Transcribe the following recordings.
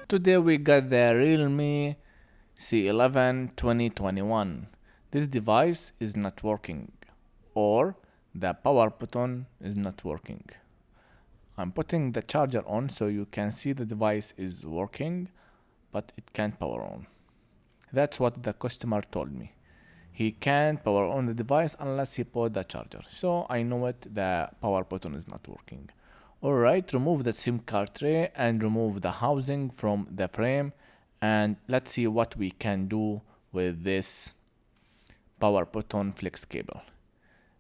Today we got the realme c11 2021. This device is not working, or the power button is not working. I'm putting the charger on so you can see the device is working, but it can't power on. That's what the customer told me. He can't power on the device unless he put the charger. So I know it, the power button is not working. Alright, remove the SIM card tray and remove the housing from the frame, and let's see what we can do with this power button flex cable.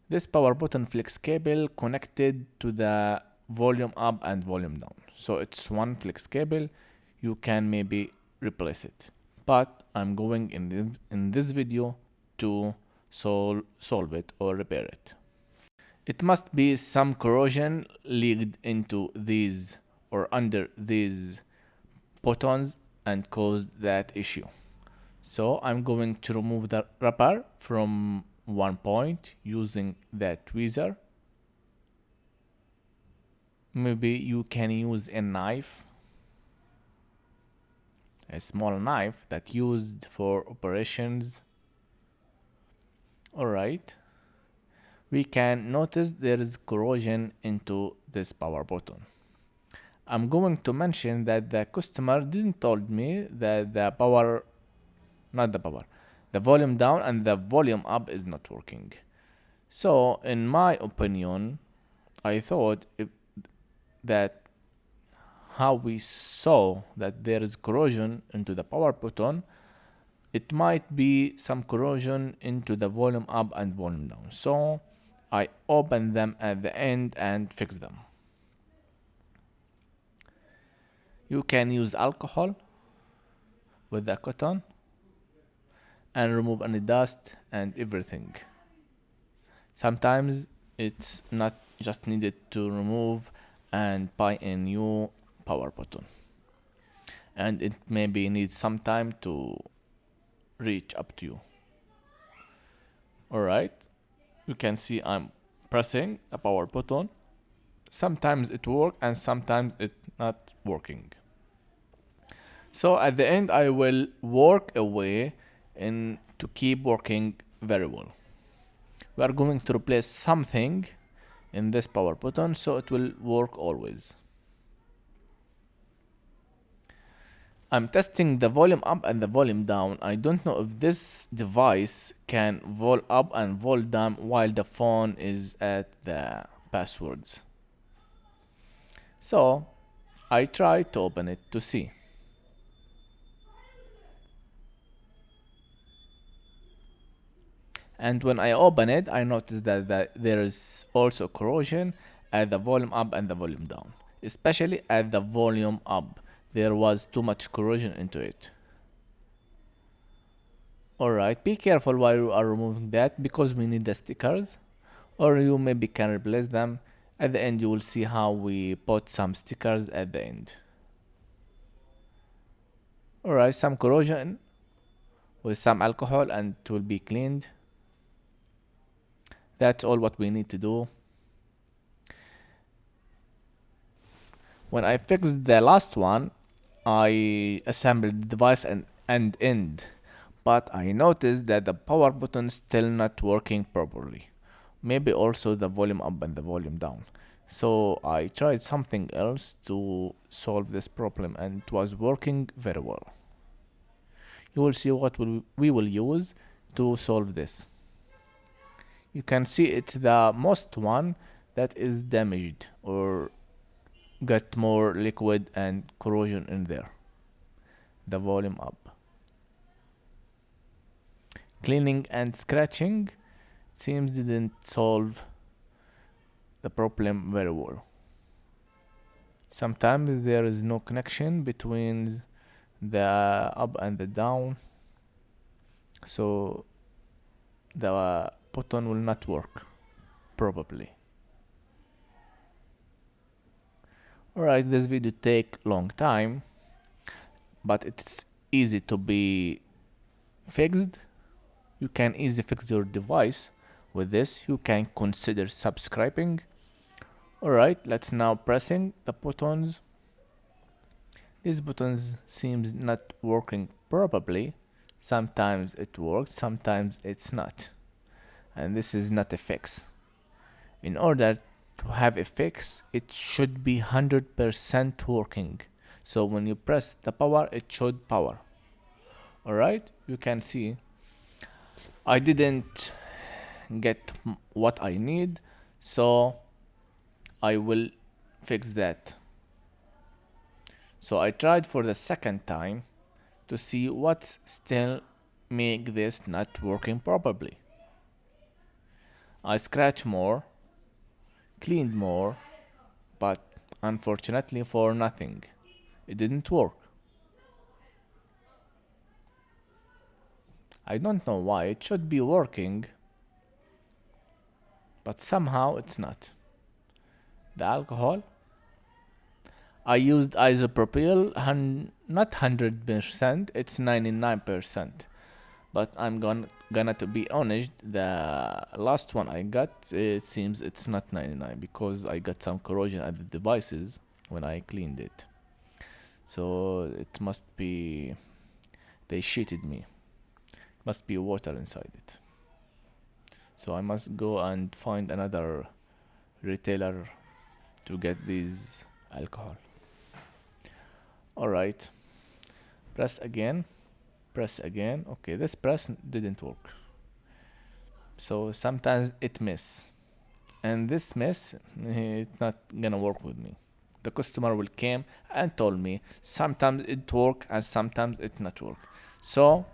This power button flex cable connected to the volume up and volume down. So it's one flex cable, you can maybe replace it. But I'm going in this video to solve it or repair it. It must be some corrosion leaked into these or under these buttons and caused that issue. So I'm going to remove the rubber from one point using that tweezer. Maybe you can use a knife, a small knife that used for operations. Alright. We can notice there is corrosion into this power button. I'm going to mention that the customer didn't told me that the volume down and the volume up is not working. So in my opinion, I thought that how we saw that there is corrosion into the power button, it might be some corrosion into the volume up and volume down. So I open them at the end and fix them. You can use alcohol with the cotton and remove any dust and everything. Sometimes it's not just needed to remove and buy a new power button, and it maybe needs some time to reach up to you. Alright. You can see I'm pressing the power button. Sometimes it works and sometimes it's not working. So at the end I will work away and to keep working very well. We are going to replace something in this power button so it will work always. I'm testing the volume up and the volume down. I don't know if this device can vol up and vol down while the phone is at the passwords. So I try to open it to see. And when I open it, I notice that there is also corrosion at the volume up and the volume down, especially at the volume up. There was too much corrosion into it. Alright, be careful while you are removing that because we need the stickers, or you maybe can replace them. At the end you will see how we put some stickers at the end. Alright, some corrosion with some alcohol and it will be cleaned. That's all what we need to do. When I fixed the last one, I assembled the device and end, but I noticed that the power button is still not working properly. Maybe also the volume up and the volume down. So I tried something else to solve this problem and it was working very well. You will see what we will use to solve this. You can see it's the most one that is damaged or got more liquid and corrosion in there. The volume up. Cleaning and scratching seems didn't solve the problem very well. Sometimes there is no connection between the up and the down, so the button will not work probably. Alright, this video take long time, but it's easy to be fixed. You can easily fix your device with this. You can consider subscribing. Alright, let's now pressing the buttons. These buttons seems not working properly. Sometimes it works, sometimes it's not. And this is not a fix. In order to have a fix, it should be 100% working. So when you press the power, it should power. Alright, you can see I didn't get what I need, so I will fix that. So I tried for the second time to see what's still make this not working properly. I scratched more, cleaned more, but unfortunately for nothing. It didn't work. I don't know why. It should be working, but somehow it's not. The alcohol, I used isopropyl, not 100%, it's 99%. But I'm gonna to be honest, the last one I got, it seems it's not 99 because I got some corrosion at the devices when I cleaned it. So it must be, they cheated me. Must be water inside it. So I must go and find another retailer to get these alcohol. Alright, press again. Okay, this press didn't work, so sometimes it miss, and this miss, it's not gonna work with me. The customer will came and told me sometimes it work and sometimes it not work. So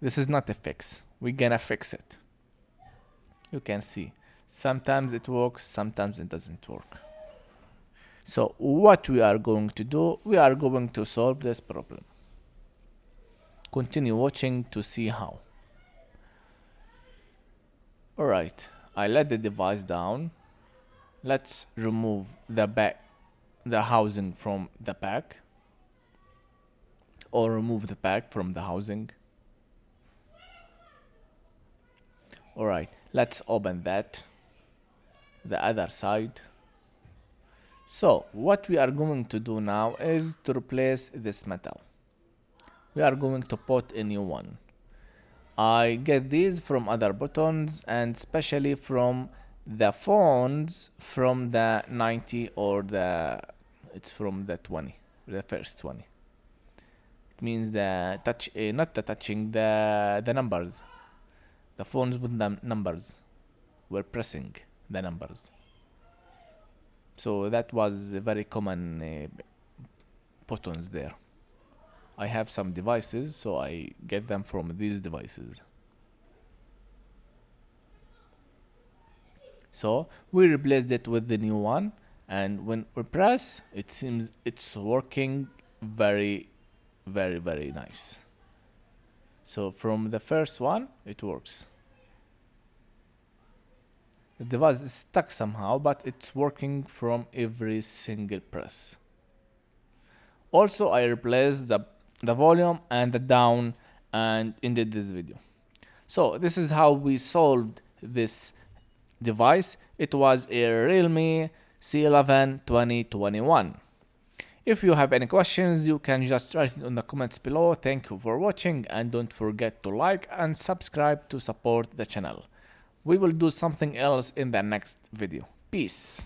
this is not a fix. We're gonna fix it. You can see sometimes it works, sometimes it doesn't work. So what we are going to do, we are going to solve this problem. Continue watching to see how. Alright, I let the device down. Let's remove the housing from the pack, or remove the pack from the housing. Alright, let's open that, the other side. So what we are going to do now is to replace this metal. We are going to put a new one. I get these from other buttons, and especially from the phones from the 90 or it's from the 20, the first 20. It means the touch, not the touching, the numbers. The phones with the numbers. We're pressing the numbers. So that was a very common buttons there. I have some devices, so I get them from these devices. So we replaced it with the new one, and when we press, it seems it's working very, very, very nice. So from the first one, it works. The device is stuck somehow, but it's working from every single press. Also, I replaced the volume and the down and ended this video. So this is how we solved this device. It was a realme c11 2021. If you have any questions, you can just write it in the comments below. Thank you for watching, and don't forget to like and subscribe to support the channel. We will do something else in the next video. Peace.